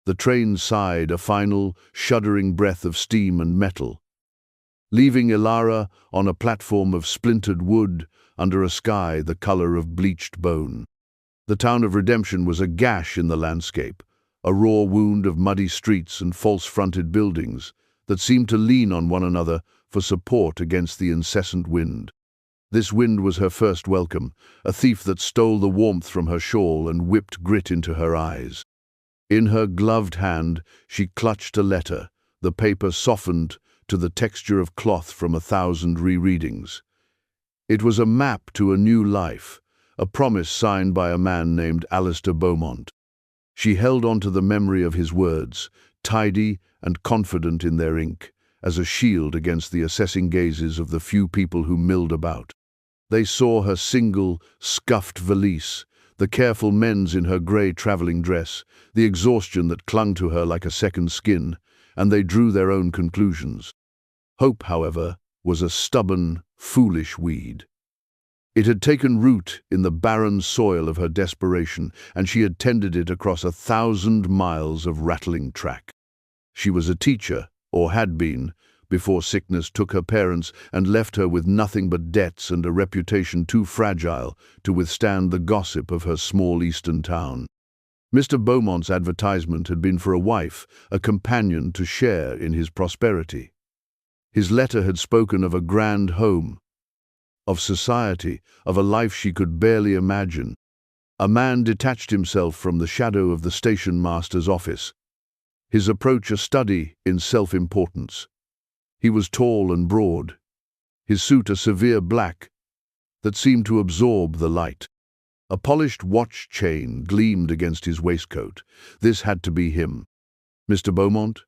The train sighed a final, shuddering breath of steam and metal, leaving Elara on a platform of splintered wood under a sky the color of bleached bone. The town of Redemption was a gash in the landscape, a raw wound of muddy streets and false-fronted buildings that seemed to lean on one another for support against the incessant wind. This wind was her first welcome, a thief that stole the warmth from her shawl and whipped grit into her eyes. In her gloved hand, she clutched a letter, the paper softened to the texture of cloth from 1,000 rereadings. It was a map to a new life, a promise signed by a man named Alistair Beaumont. She held on to the memory of his words, tidy and confident in their ink, as a shield against the assessing gazes of the few people who milled about. They saw her single, scuffed valise, the careful mends in her grey travelling dress, the exhaustion that clung to her like a second skin, and they drew their own conclusions. Hope, however, was a stubborn, foolish weed. It had taken root in the barren soil of her desperation, and she had tended it across 1,000 miles of rattling track. She was a teacher, or had been, before sickness took her parents and left her with nothing but debts and a reputation too fragile to withstand the gossip of her small eastern town. Mr. Beaumont's advertisement had been for a wife, a companion to share in his prosperity. His letter had spoken of a grand home, of society, of a life she could barely imagine. A man detached himself from the shadow of the station master's office, his approach a study in self-importance. He was tall and broad, his suit a severe black that seemed to absorb the light. A polished watch chain gleamed against his waistcoat. This had to be him. Mr. Beaumont?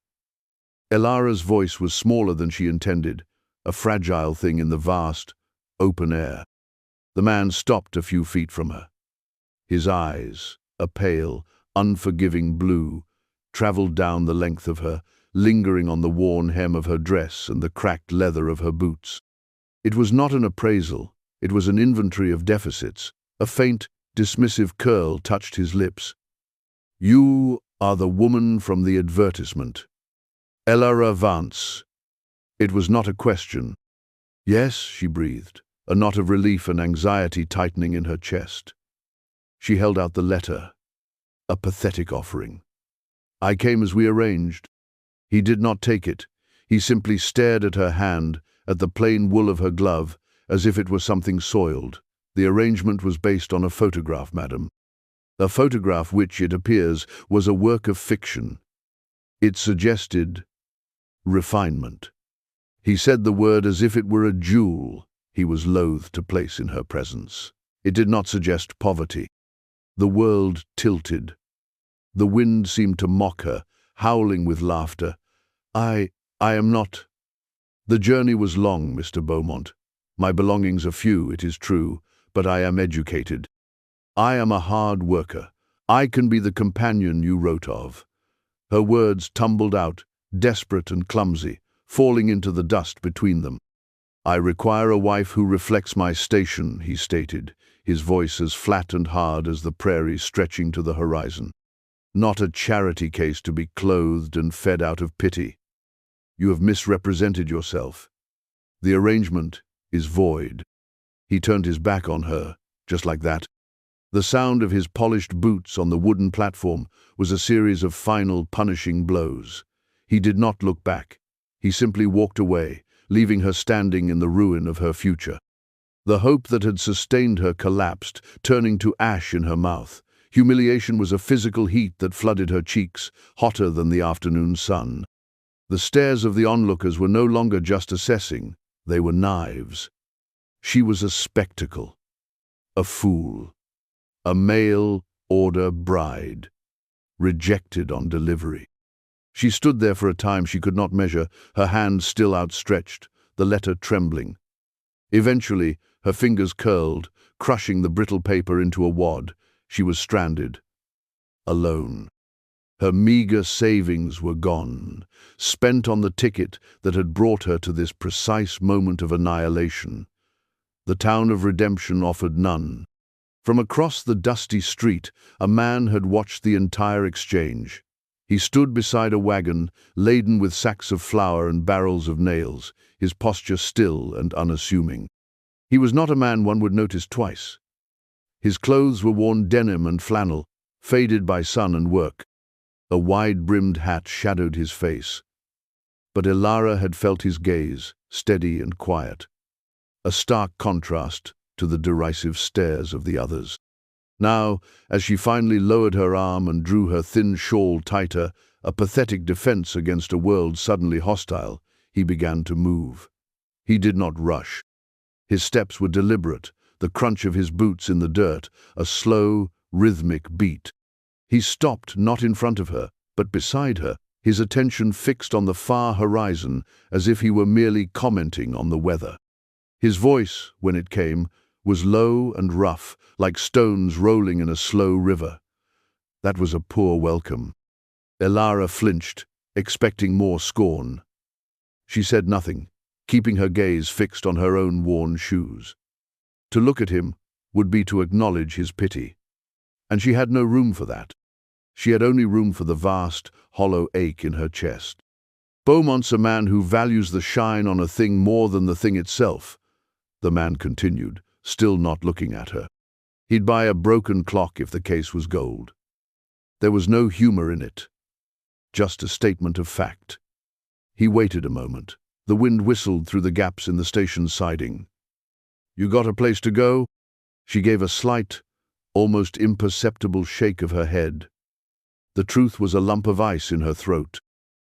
Elara's voice was smaller than she intended, a fragile thing in the vast, open air. The man stopped a few feet from her. His eyes, a pale, unforgiving blue, traveled down the length of her, lingering on the worn hem of her dress and the cracked leather of her boots. It was not an appraisal, it was an inventory of deficits. A faint, dismissive curl touched his lips. "You are the woman from the advertisement. Elara Vance." It was not a question. "Yes," she breathed, a knot of relief and anxiety tightening in her chest. She held out the letter, a pathetic offering. "I came as we arranged." He did not take it. He simply stared at her hand, at the plain wool of her glove, as if it were something soiled. "The arrangement was based on a photograph, madam. A photograph which, it appears, was a work of fiction. It suggested refinement." He said the word as if it were a jewel he was loath to place in her presence. It did not suggest poverty. The world tilted. The wind seemed to mock her, howling with laughter. I am not." "The journey was long, Mr. Beaumont. My belongings are few, it is true, but I am educated. I am a hard worker. I can be the companion you wrote of." Her words tumbled out, desperate and clumsy, falling into the dust between them. "I require a wife who reflects my station," he stated, his voice as flat and hard as the prairie stretching to the horizon. "Not a charity case to be clothed and fed out of pity. You have misrepresented yourself. The arrangement is void." He turned his back on her, just like that. The sound of his polished boots on the wooden platform was a series of final, punishing blows. He did not look back. He simply walked away, leaving her standing in the ruin of her future. The hope that had sustained her collapsed, turning to ash in her mouth. Humiliation was a physical heat that flooded her cheeks, hotter than the afternoon sun. The stares of the onlookers were no longer just assessing, they were knives. She was a spectacle, a fool, a mail-order bride, rejected on delivery. She stood there for a time she could not measure, her hand still outstretched, the letter trembling. Eventually, her fingers curled, crushing the brittle paper into a wad. She was stranded, alone. Her meager savings were gone, spent on the ticket that had brought her to this precise moment of annihilation. The town of Redemption offered none. From across the dusty street, a man had watched the entire exchange. He stood beside a wagon laden with sacks of flour and barrels of nails, his posture still and unassuming. He was not a man one would notice twice. His clothes were worn denim and flannel, faded by sun and work. A wide-brimmed hat shadowed his face. But Ilara had felt his gaze, steady and quiet, a stark contrast to the derisive stares of the others. Now, as she finally lowered her arm and drew her thin shawl tighter, a pathetic defense against a world suddenly hostile, he began to move. He did not rush. His steps were deliberate, the crunch of his boots in the dirt, a slow, rhythmic beat. He stopped not in front of her, but beside her, his attention fixed on the far horizon as if he were merely commenting on the weather. His voice, when it came, was low and rough, like stones rolling in a slow river. That was a poor welcome. Ilara flinched, expecting more scorn. She said nothing, keeping her gaze fixed on her own worn shoes. To look at him would be to acknowledge his pity, and she had no room for that. She had only room for the vast, hollow ache in her chest. "Beaumont's a man who values the shine on a thing more than the thing itself," the man continued, still not looking at her. "He'd buy a broken clock if the case was gold." There was no humor in it, just a statement of fact. He waited a moment. The wind whistled through the gaps in the station's siding. "You got a place to go?" She gave a slight, almost imperceptible shake of her head. The truth was a lump of ice in her throat.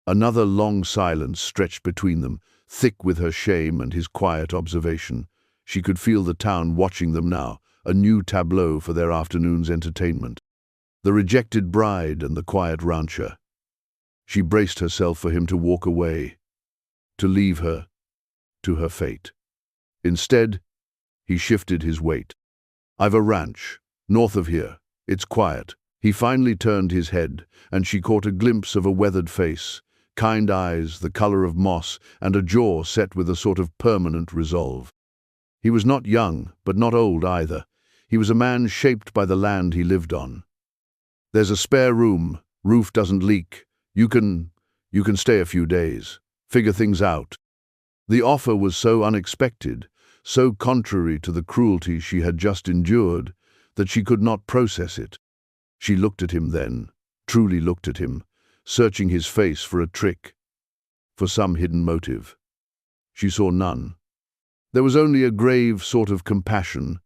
Another long silence stretched between them, thick with her shame and his quiet observation. She could feel the town watching them now, a new tableau for their afternoon's entertainment. The rejected bride and the quiet rancher. She braced herself for him to walk away, to leave her to her fate. Instead, he shifted his weight. "I've a ranch, north of here. It's quiet." He finally turned his head, and she caught a glimpse of a weathered face, kind eyes, the color of moss, and a jaw set with a sort of permanent resolve. He was not young, but not old either. He was a man shaped by the land he lived on. "There's a spare room, roof doesn't leak. You can stay a few days, figure things out." The offer was so unexpected, so contrary to the cruelty she had just endured, that she could not process it. She looked at him then, truly looked at him, searching his face for a trick, for some hidden motive. She saw none. There was only a grave sort of compassion,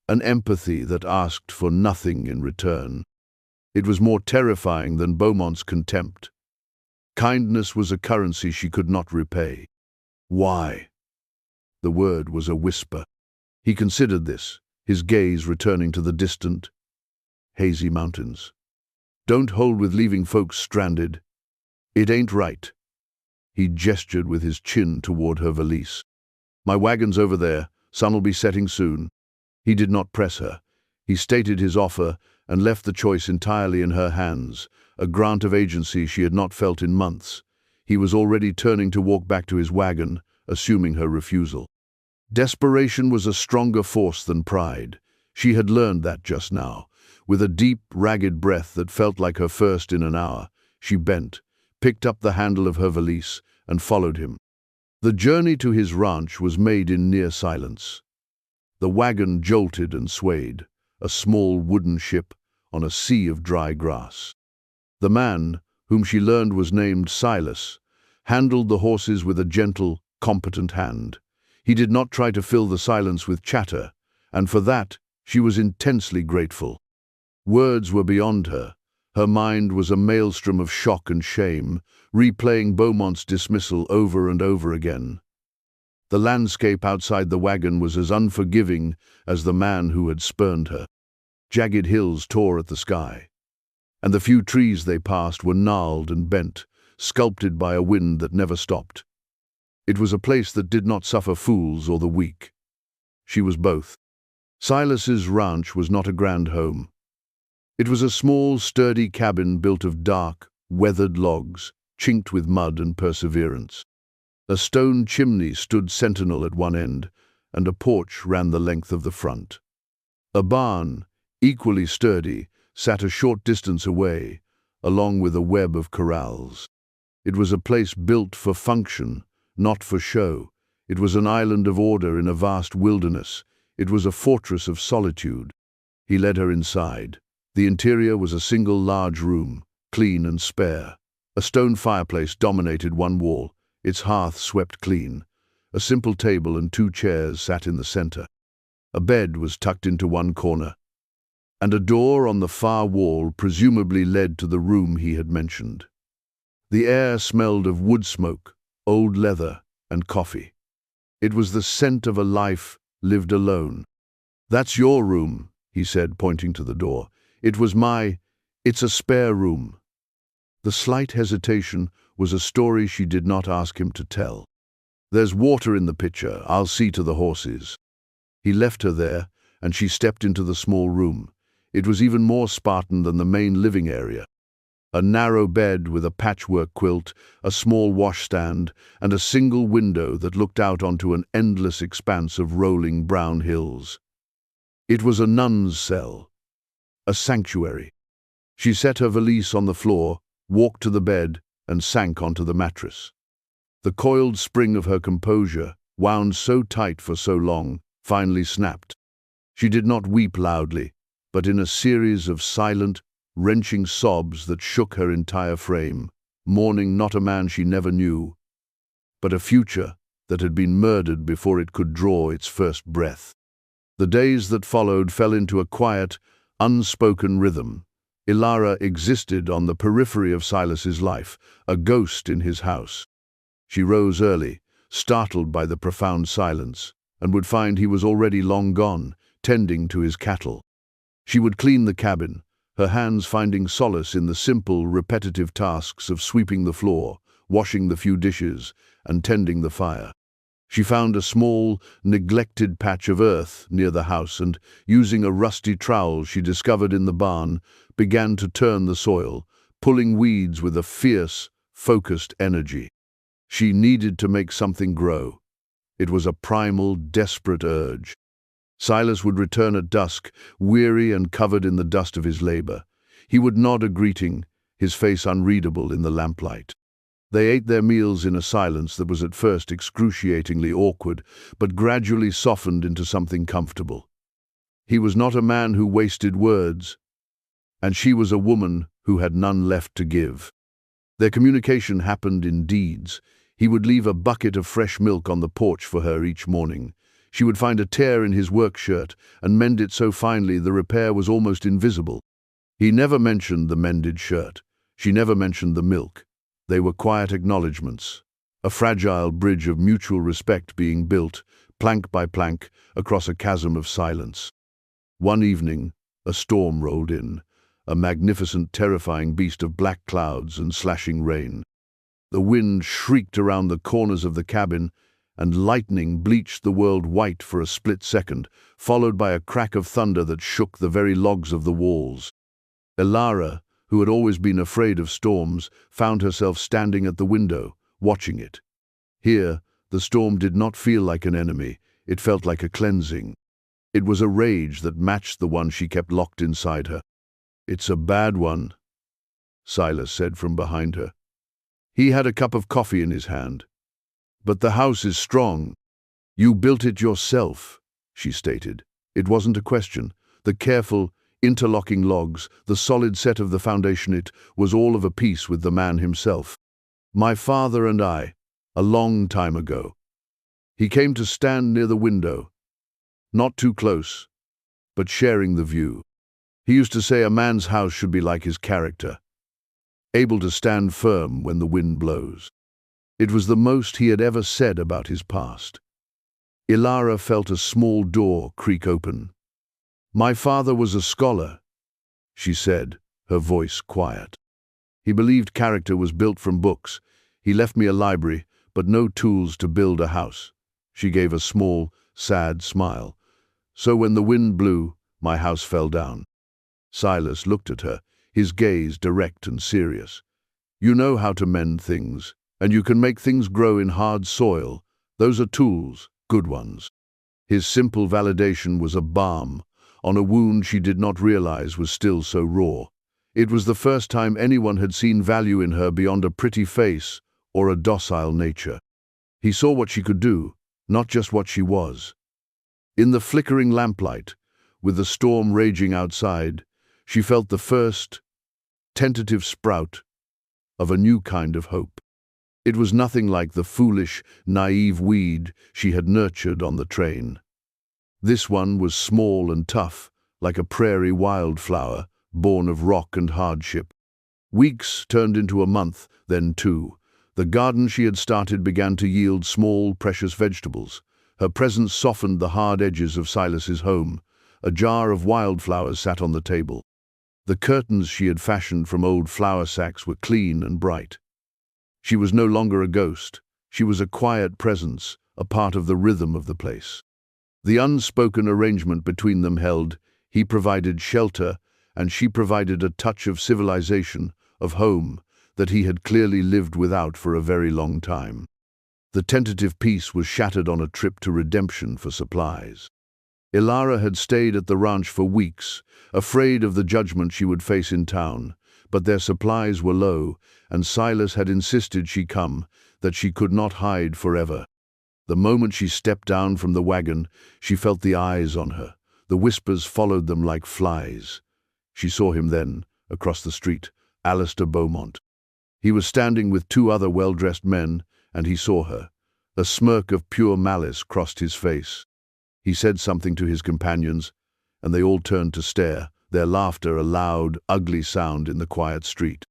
an empathy that asked for nothing in return. It was more terrifying than Beaumont's contempt. Kindness was a currency she could not repay. "Why?" The word was a whisper. He considered this, his gaze returning to the distant, hazy mountains. "Don't hold with leaving folks stranded. It ain't right." He gestured with his chin toward her valise. "My wagon's over there. Sun'll be setting soon." He did not press her. He stated his offer and left the choice entirely in her hands, a grant of agency she had not felt in months. He was already turning to walk back to his wagon, assuming her refusal. Desperation was a stronger force than pride. She had learned that just now. With a deep, ragged breath that felt like her first in an hour, she bent, picked up the handle of her valise, and followed him. The journey to his ranch was made in near silence. The wagon jolted and swayed, a small wooden ship on a sea of dry grass. The man, whom she learned was named Silas, handled the horses with a gentle, competent hand. He did not try to fill the silence with chatter, and for that she was intensely grateful. Words were beyond her. Her mind was a maelstrom of shock and shame, replaying Beaumont's dismissal over and over again. The landscape outside the wagon was as unforgiving as the man who had spurned her. Jagged hills tore at the sky, and the few trees they passed were gnarled and bent, sculpted by a wind that never stopped. It was a place that did not suffer fools or the weak. She was both. Silas's ranch was not a grand home. It was a small, sturdy cabin built of dark, weathered logs, chinked with mud and perseverance. A stone chimney stood sentinel at one end, and a porch ran the length of the front. A barn, equally sturdy, sat a short distance away, along with a web of corrals. It was a place built for function, not for show. It was an island of order in a vast wilderness. It was a fortress of solitude. He led her inside. The interior was a single large room, clean and spare. A stone fireplace dominated one wall, its hearth swept clean. A simple table and 2 chairs sat in the center. A bed was tucked into one corner, and a door on the far wall presumably led to the room he had mentioned. The air smelled of wood smoke, old leather, and coffee. It was the scent of a life lived alone. "That's your room," he said, pointing to the door. It's a spare room." The slight hesitation was a story she did not ask him to tell. "There's water in the pitcher. I'll see to the horses." He left her there, and she stepped into the small room. It was even more Spartan than the main living area. A narrow bed with a patchwork quilt, a small washstand, and a single window that looked out onto an endless expanse of rolling brown hills. It was a nun's cell, a sanctuary. She set her valise on the floor, walked to the bed, and sank onto the mattress. The coiled spring of her composure, wound so tight for so long, finally snapped. She did not weep loudly, but in a series of silent, wrenching sobs that shook her entire frame, mourning not a man she never knew, but a future that had been murdered before it could draw its first breath. The days that followed fell into a quiet, unspoken rhythm. Ilara existed on the periphery of Silas's life, a ghost in his house. She rose early, startled by the profound silence, and would find he was already long gone, tending to his cattle. She would clean the cabin, her hands finding solace in the simple, repetitive tasks of sweeping the floor, washing the few dishes, and tending the fire. She found a small, neglected patch of earth near the house and, using a rusty trowel she discovered in the barn, began to turn the soil, pulling weeds with a fierce, focused energy. She needed to make something grow. It was a primal, desperate urge. Silas would return at dusk, weary and covered in the dust of his labor. He would nod a greeting, his face unreadable in the lamplight. They ate their meals in a silence that was at first excruciatingly awkward, but gradually softened into something comfortable. He was not a man who wasted words, and she was a woman who had none left to give. Their communication happened in deeds. He would leave a bucket of fresh milk on the porch for her each morning. She would find a tear in his work shirt and mend it so finely the repair was almost invisible. He never mentioned the mended shirt. She never mentioned the milk. They were quiet acknowledgments, a fragile bridge of mutual respect being built, plank by plank, across a chasm of silence. One evening, a storm rolled in, a magnificent, terrifying beast of black clouds and slashing rain. The wind shrieked around the corners of the cabin, and lightning bleached the world white for a split second, followed by a crack of thunder that shook the very logs of the walls. Ilara, who had always been afraid of storms, found herself standing at the window, watching it. Here, the storm did not feel like an enemy, it felt like a cleansing. It was a rage that matched the one she kept locked inside her. "It's a bad one," Silas said from behind her. He had a cup of coffee in his hand. "But the house is strong. You built it yourself," she stated. It wasn't a question. The careful, interlocking logs, the solid set of the foundation, it was all of a piece with the man himself. "My father and I, a long time ago." He came to stand near the window, not too close, but sharing the view. He used to say a man's house should be like his character, able to stand firm when the wind blows. It was the most he had ever said about his past. Ilara felt a small door creak open. "My father was a scholar," she said, her voice quiet. "He believed character was built from books. He left me a library, but no tools to build a house." She gave a small, sad smile. "So when the wind blew, my house fell down." Silas looked at her, his gaze direct and serious. "You know how to mend things, and you can make things grow in hard soil. Those are tools, good ones." His simple validation was a balm on a wound she did not realize was still so raw. It was the first time anyone had seen value in her beyond a pretty face or a docile nature. He saw what she could do, not just what she was. In the flickering lamplight, with the storm raging outside, she felt the first, tentative sprout of a new kind of hope. It was nothing like the foolish, naive weed she had nurtured on the train. This one was small and tough, like a prairie wildflower, born of rock and hardship. Weeks turned into a month, then 2. The garden she had started began to yield small, precious vegetables. Her presence softened the hard edges of Silas's home. A jar of wildflowers sat on the table. The curtains she had fashioned from old flour sacks were clean and bright. She was no longer a ghost. She was a quiet presence, a part of the rhythm of the place. The unspoken arrangement between them held: he provided shelter, and she provided a touch of civilization, of home, that he had clearly lived without for a very long time. The tentative peace was shattered on a trip to Redemption for supplies. Ilara had stayed at the ranch for weeks, afraid of the judgment she would face in town, but their supplies were low, and Silas had insisted she come, that she could not hide forever. The moment she stepped down from the wagon, she felt the eyes on her. The whispers followed them like flies. She saw him then, across the street, Alistair Beaumont. He was standing with 2 other well-dressed men, and he saw her. A smirk of pure malice crossed his face. He said something to his companions, and they all turned to stare, their laughter a loud, ugly sound in the quiet street.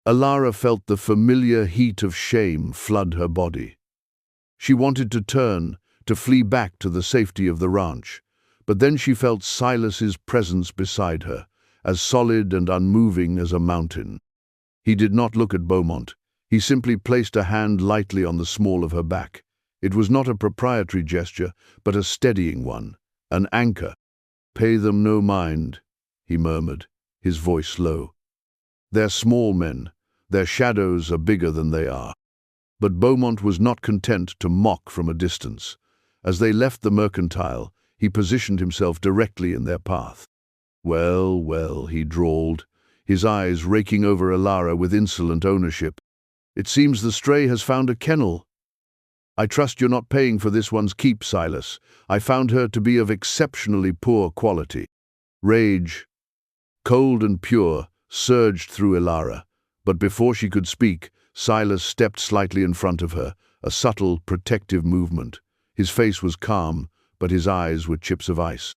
Ilara felt the familiar heat of shame flood her body. She wanted to turn, to flee back to the safety of the ranch, but then she felt Silas's presence beside her, as solid and unmoving as a mountain. He did not look at Beaumont. He simply placed a hand lightly on the small of her back. It was not a proprietary gesture, but a steadying one, an anchor. "Pay them no mind," he murmured, his voice low. "They're small men. Their shadows are bigger than they are." But Beaumont was not content to mock from a distance. As they left the mercantile, he positioned himself directly in their path. "Well, well," he drawled, his eyes raking over Ilara with insolent ownership. "It seems the stray has found a kennel. I trust you're not paying for this one's keep, Silas. I found her to be of exceptionally poor quality." Rage, cold and pure, surged through Ilara, but before she could speak, Silas stepped slightly in front of her, a subtle, protective movement. His face was calm, but his eyes were chips of ice.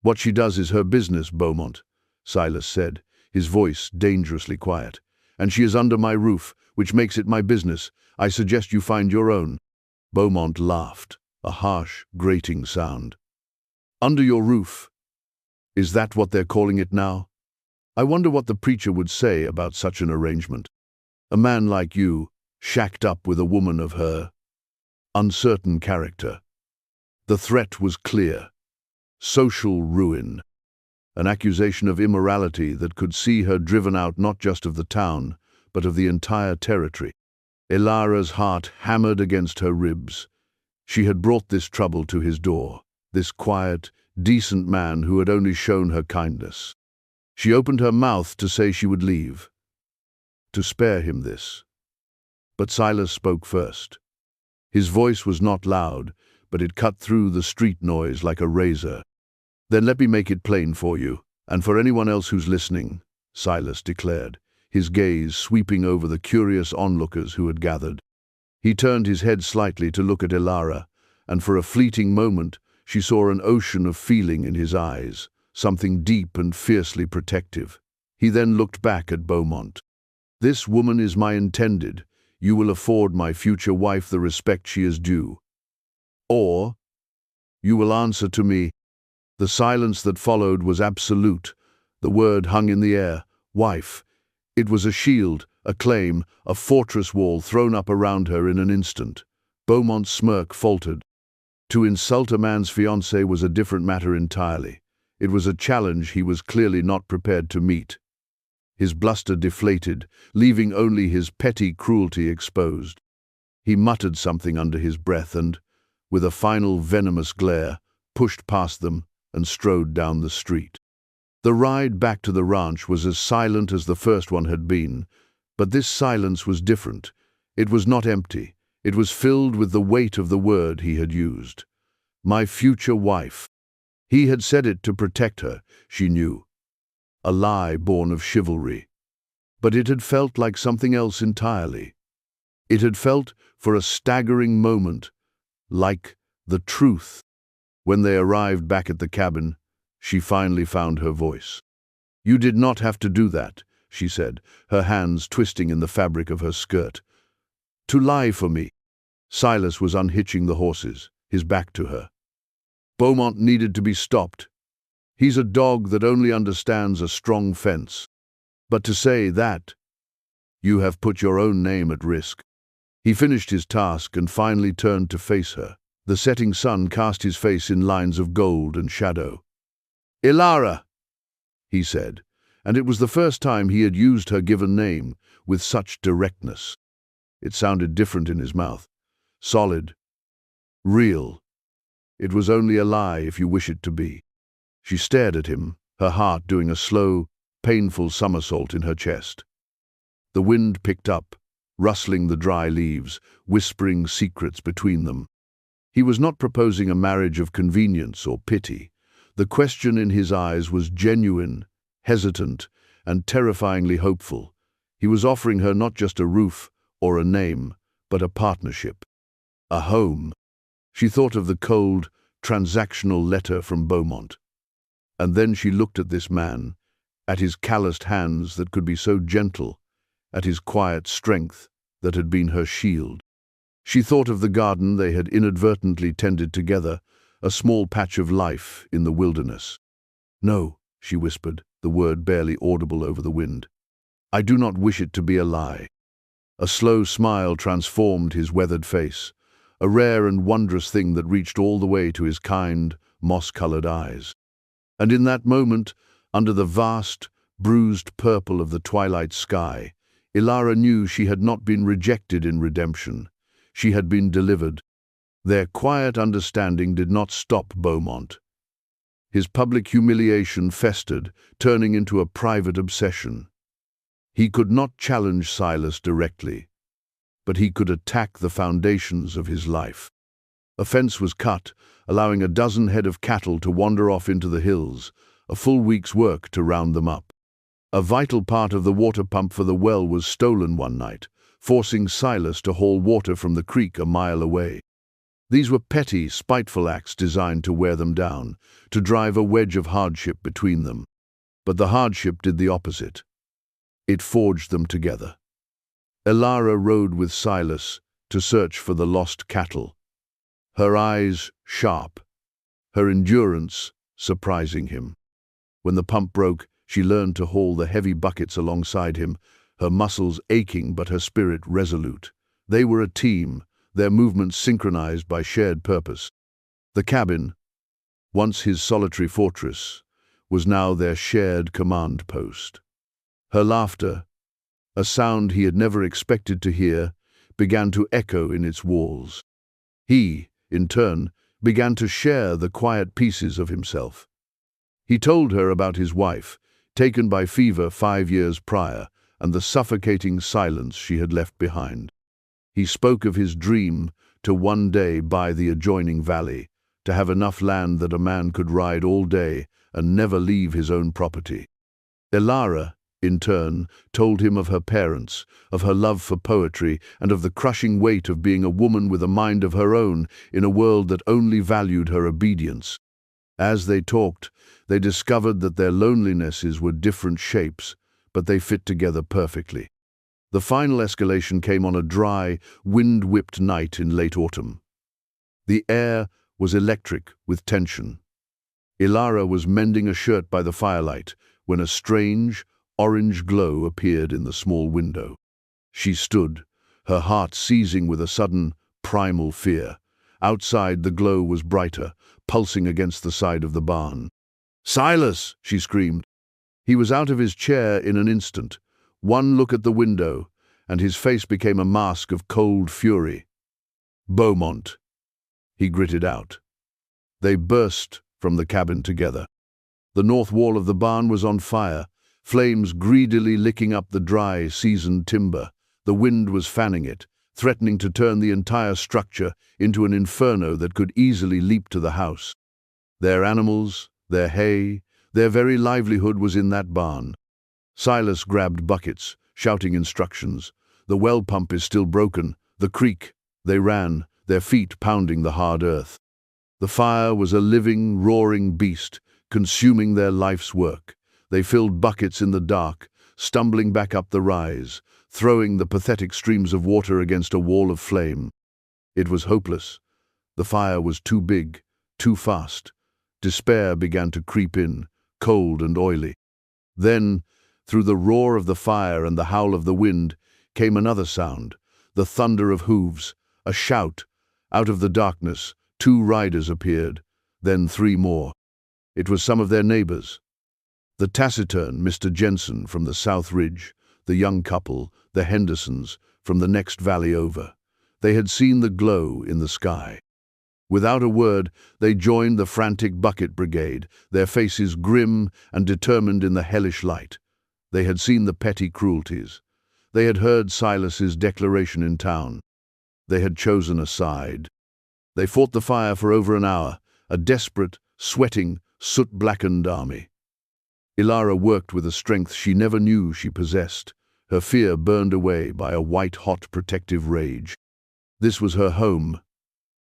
"What she does is her business, Beaumont," Silas said, his voice dangerously quiet. "And she is under my roof, which makes it my business. I suggest you find your own." Beaumont laughed, a harsh, grating sound. "Under your roof? Is that what they're calling it now? I wonder what the preacher would say about such an arrangement. A man like you, shacked up with a woman of her uncertain character." The threat was clear. Social ruin. An accusation of immorality that could see her driven out not just of the town, but of the entire territory. Ilara's heart hammered against her ribs. She had brought this trouble to his door, this quiet, decent man who had only shown her kindness. She opened her mouth to say she would leave, to spare him this. But Silas spoke first. His voice was not loud, but it cut through the street noise like a razor. "Then let me make it plain for you, and for anyone else who's listening," Silas declared, his gaze sweeping over the curious onlookers who had gathered. He turned his head slightly to look at Ilara, and for a fleeting moment she saw an ocean of feeling in his eyes, something deep and fiercely protective. He then looked back at Beaumont. "This woman is my intended. You will afford my future wife the respect she is due. Or you will answer to me." The silence that followed was absolute. The word hung in the air. Wife. It was a shield, a claim, a fortress wall thrown up around her in an instant. Beaumont's smirk faltered. To insult a man's fiancée was a different matter entirely. It was a challenge he was clearly not prepared to meet. His bluster deflated, leaving only his petty cruelty exposed. He muttered something under his breath and, with a final venomous glare, pushed past them and strode down the street. The ride back to the ranch was as silent as the first one had been, but this silence was different. It was not empty. It was filled with the weight of the word he had used. My future wife. He had said it to protect her, she knew. A lie born of chivalry. But it had felt like something else entirely. It had felt, for a staggering moment, like the truth. When they arrived back at the cabin, she finally found her voice. "You did not have to do that," she said, her hands twisting in the fabric of her skirt. "To lie for me." Silas was unhitching the horses, his back to her. "Beaumont needed to be stopped. He's a dog that only understands a strong fence. But to say that, you have put your own name at risk." He finished his task and finally turned to face her. The setting sun cast his face in lines of gold and shadow. "Ilara," he said, and it was the first time he had used her given name with such directness. It sounded different in his mouth. Solid. Real. It was only a lie if you wish it to be. She stared at him, her heart doing a slow, painful somersault in her chest. The wind picked up, rustling the dry leaves, whispering secrets between them. He was not proposing a marriage of convenience or pity. The question in his eyes was genuine, hesitant, and terrifyingly hopeful. He was offering her not just a roof or a name, but a partnership. A home. She thought of the cold, transactional letter from Beaumont. And then she looked at this man, at his calloused hands that could be so gentle, at his quiet strength that had been her shield. She thought of the garden they had inadvertently tended together, a small patch of life in the wilderness. "No," she whispered, the word barely audible over the wind. "I do not wish it to be a lie." A slow smile transformed his weathered face, a rare and wondrous thing that reached all the way to his kind, moss-colored eyes. And in that moment, under the vast, bruised purple of the twilight sky, Ilara knew she had not been rejected in redemption. She had been delivered. Their quiet understanding did not stop Beaumont. His public humiliation festered, turning into a private obsession. He could not challenge Silas directly, but he could attack the foundations of his life. A fence was cut, allowing a dozen head of cattle to wander off into the hills, a full week's work to round them up. A vital part of the water pump for the well was stolen one night, forcing Silas to haul water from the creek a mile away. These were petty, spiteful acts designed to wear them down, to drive a wedge of hardship between them. But the hardship did the opposite. It forged them together. Ilara rode with Silas to search for the lost cattle, her eyes sharp, her endurance surprising him. When the pump broke, she learned to haul the heavy buckets alongside him, her muscles aching but her spirit resolute. They were a team, their movements synchronized by shared purpose. The cabin, once his solitary fortress, was now their shared command post. Her laughter, a sound he had never expected to hear, began to echo in its walls. He, in turn, began to share the quiet pieces of himself. He told her about his wife, taken by fever 5 years prior, and the suffocating silence she had left behind. He spoke of his dream to one day buy the adjoining valley, to have enough land that a man could ride all day and never leave his own property. Ilara, in turn, told him of her parents, of her love for poetry, and of the crushing weight of being a woman with a mind of her own in a world that only valued her obedience. As they talked, they discovered that their lonelinesses were different shapes, but they fit together perfectly. The final escalation came on a dry, wind-whipped night in late autumn. The air was electric with tension. Ilara was mending a shirt by the firelight when a strange, orange glow appeared in the small window. She stood, her heart seizing with a sudden, primal fear. Outside, the glow was brighter, pulsing against the side of the barn. "Silas!" she screamed. He was out of his chair in an instant. One look at the window, and his face became a mask of cold fury. "Beaumont," he gritted out. They burst from the cabin together. The north wall of the barn was on fire, flames greedily licking up the dry, seasoned timber. The wind was fanning it, threatening to turn the entire structure into an inferno that could easily leap to the house. Their animals, their hay, their very livelihood was in that barn. Silas grabbed buckets, shouting instructions. The well pump is still broken. The creek. They ran, their feet pounding the hard earth. The fire was a living, roaring beast, consuming their life's work. They filled buckets in the dark, stumbling back up the rise, throwing the pathetic streams of water against a wall of flame. It was hopeless. The fire was too big, too fast. Despair began to creep in, cold and oily. Then, through the roar of the fire and the howl of the wind, came another sound, the thunder of hooves, a shout. Out of the darkness, 2 riders appeared, then 3 more. It was some of their neighbors. The taciturn Mr. Jensen from the South Ridge, the young couple, the Hendersons, from the next valley over. They had seen the glow in the sky. Without a word, they joined the frantic bucket brigade, their faces grim and determined in the hellish light. They had seen the petty cruelties. They had heard Silas's declaration in town. They had chosen a side. They fought the fire for over an hour, a desperate, sweating, soot-blackened army. Ilara worked with a strength she never knew she possessed, her fear burned away by a white-hot protective rage. This was her home.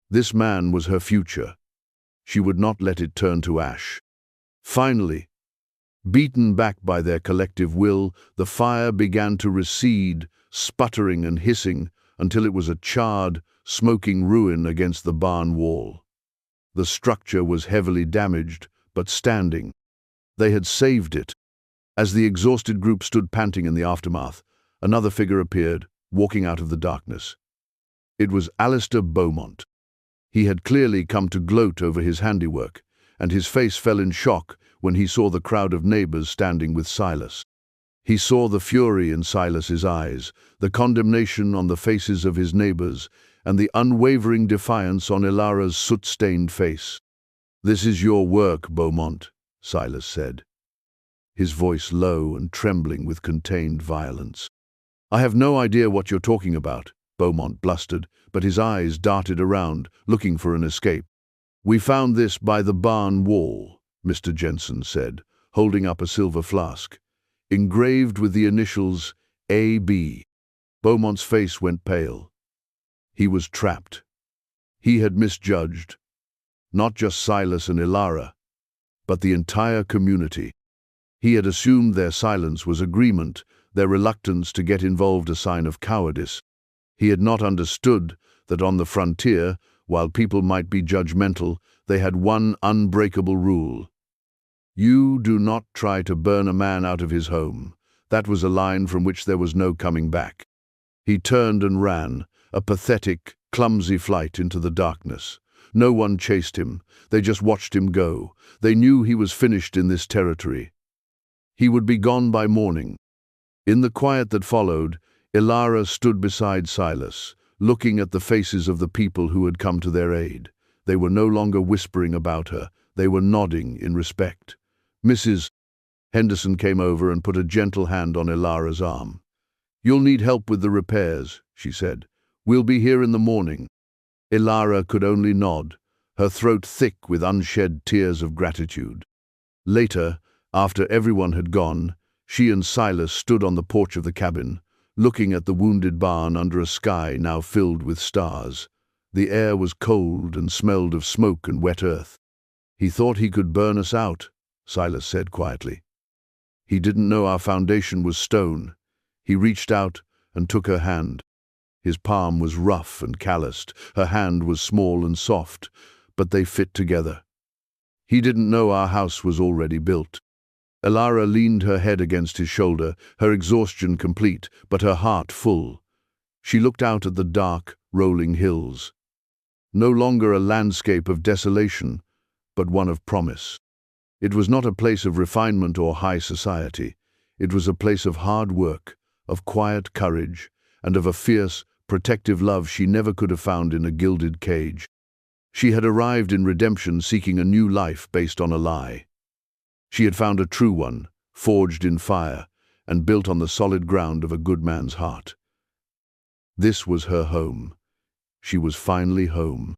This man was her future. She would not let it turn to ash. Finally, beaten back by their collective will, the fire began to recede, sputtering and hissing, until it was a charred, smoking ruin against the barn wall. The structure was heavily damaged, but standing. They had saved it. As the exhausted group stood panting in the aftermath, another figure appeared, walking out of the darkness. It was Alistair Beaumont. He had clearly come to gloat over his handiwork, and his face fell in shock when he saw the crowd of neighbors standing with Silas. He saw the fury in Silas's eyes, the condemnation on the faces of his neighbors, and the unwavering defiance on Ilara's soot-stained face. "This is your work, Beaumont," Silas said, his voice low and trembling with contained violence. "I have no idea what you're talking about," Beaumont blustered, but his eyes darted around, looking for an escape. "We found this by the barn wall," Mr. Jensen said, holding up a silver flask, engraved with the initials A.B. Beaumont's face went pale. He was trapped. He had misjudged, not just Silas and Ilara, but the entire community. He had assumed their silence was agreement, their reluctance to get involved a sign of cowardice. He had not understood that on the frontier, while people might be judgmental, they had one unbreakable rule. "You do not try to burn a man out of his home." That was a line from which there was no coming back. He turned and ran, a pathetic, clumsy flight into the darkness. No one chased him. They just watched him go. They knew he was finished in this territory. He would be gone by morning. In the quiet that followed, Ilara stood beside Silas, looking at the faces of the people who had come to their aid. They were no longer whispering about her. They were nodding in respect. "Mrs. Henderson came over and put a gentle hand on Ilara's arm. "You'll need help with the repairs," she said. "We'll be here in the morning." Ilara could only nod, her throat thick with unshed tears of gratitude. Later, after everyone had gone, she and Silas stood on the porch of the cabin, looking at the wounded barn under a sky now filled with stars. The air was cold and smelled of smoke and wet earth. "He thought he could burn us out," Silas said quietly. "He didn't know our foundation was stone." He reached out and took her hand. His palm was rough and calloused, her hand was small and soft, but they fit together. "He didn't know our house was already built." Ilara leaned her head against his shoulder, her exhaustion complete, but her heart full. She looked out at the dark, rolling hills. No longer a landscape of desolation, but one of promise. It was not a place of refinement or high society. It was a place of hard work, of quiet courage, and of a fierce, protective love she never could have found in a gilded cage. She had arrived in redemption seeking a new life based on a lie. She had found a true one, forged in fire, and built on the solid ground of a good man's heart. This was her home. She was finally home.